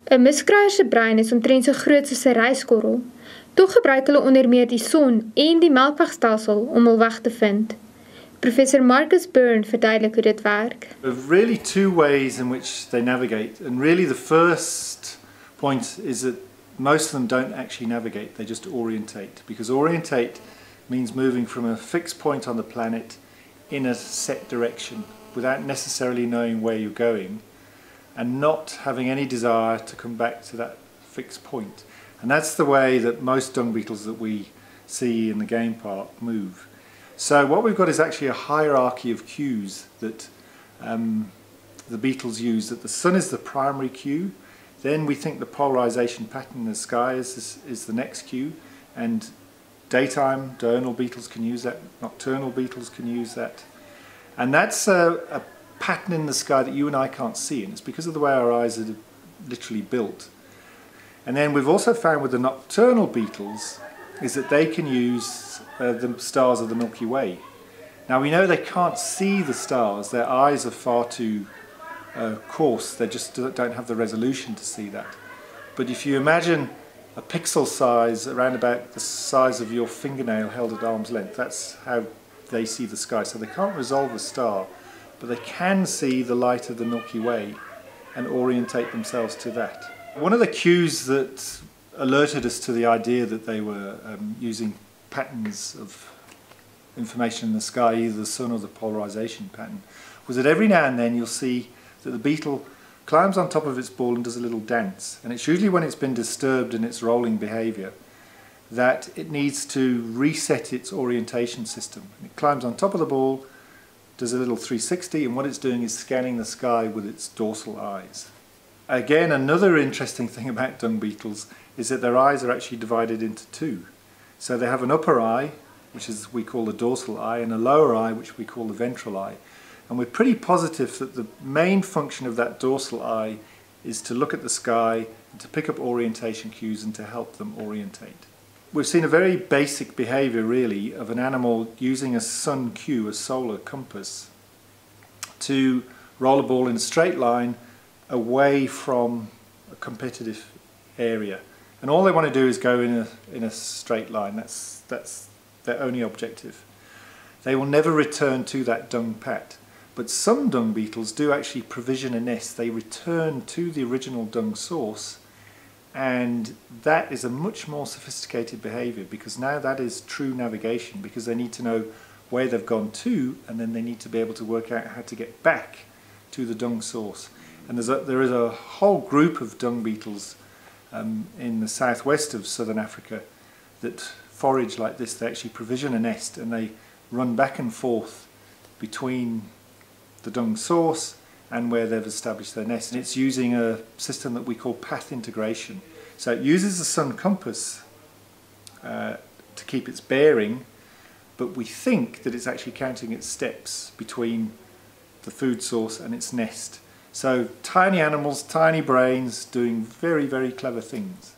'n Miskruier se brein is omtrent so groot soos 'n ryskorrel. Tog gebruik hulle onder meer die son en die melkwegstelsel om hul weg te vind. Professor Byrne verduidelik hoe dit werk. There are really two ways in which they navigate, and really the first point is that most of them don't actually navigate, they just orientate, because orientate means moving from a fixed point on the planet in a set direction without necessarily knowing where you're going and not having any desire to come back to that fixed point. And that's the way that most dung beetles that we see in the game park move. So what we've got is actually a hierarchy of cues that the beetles use, that the sun is the primary cue, then we think the polarization pattern in the sky is the next cue, and daytime diurnal beetles can use that, nocturnal beetles can use that. And that's a pattern in the sky that you and I can't see, and it's because of the way our eyes are literally built. And then we've also found with the nocturnal beetles is that they can use the stars of the Milky Way. Now we know they can't see the stars, their eyes are far too coarse, they just don't have the resolution to see that. But if you imagine a pixel size around about the size of your fingernail held at arm's length, that's how they see the sky. So they can't resolve a star, but they can see the light of the Milky Way and orientate themselves to that. One of the cues that alerted us to the idea that they were using patterns of information in the sky, either the sun or the polarization pattern, was that every now and then you'll see that the beetle climbs on top of its ball and does a little dance. And it's usually when it's been disturbed in its rolling behavior that it needs to reset its orientation system. It climbs on top of the ball, does a little 360, and what it's doing is scanning the sky with its dorsal eyes. Again, another interesting thing about dung beetles is that their eyes are actually divided into two. So they have an upper eye, which is we call the dorsal eye, and a lower eye, which we call the ventral eye. And we're pretty positive that the main function of that dorsal eye is to look at the sky, and to pick up orientation cues and to help them orientate. We've seen a very basic behavior really of an animal using a sun cue, a solar compass, to roll a ball in a straight line away from a competitive area. And all they want to do is go in a straight line. That's their only objective. They will never return to that dung pat. But some dung beetles do actually provision a nest. They return to the original dung source, and that is a much more sophisticated behavior, because now that is true navigation, because they need to know where they've gone to, and then they need to be able to work out how to get back to the dung source. And there is a whole group of dung beetles in the southwest of southern Africa that forage like this. They actually provision a nest and they run back and forth between the dung source and where they've established their nest. And it's using a system that we call path integration. So it uses the sun compass to keep its bearing, but we think that it's actually counting its steps between the food source and its nest. So tiny animals, tiny brains doing very, very clever things.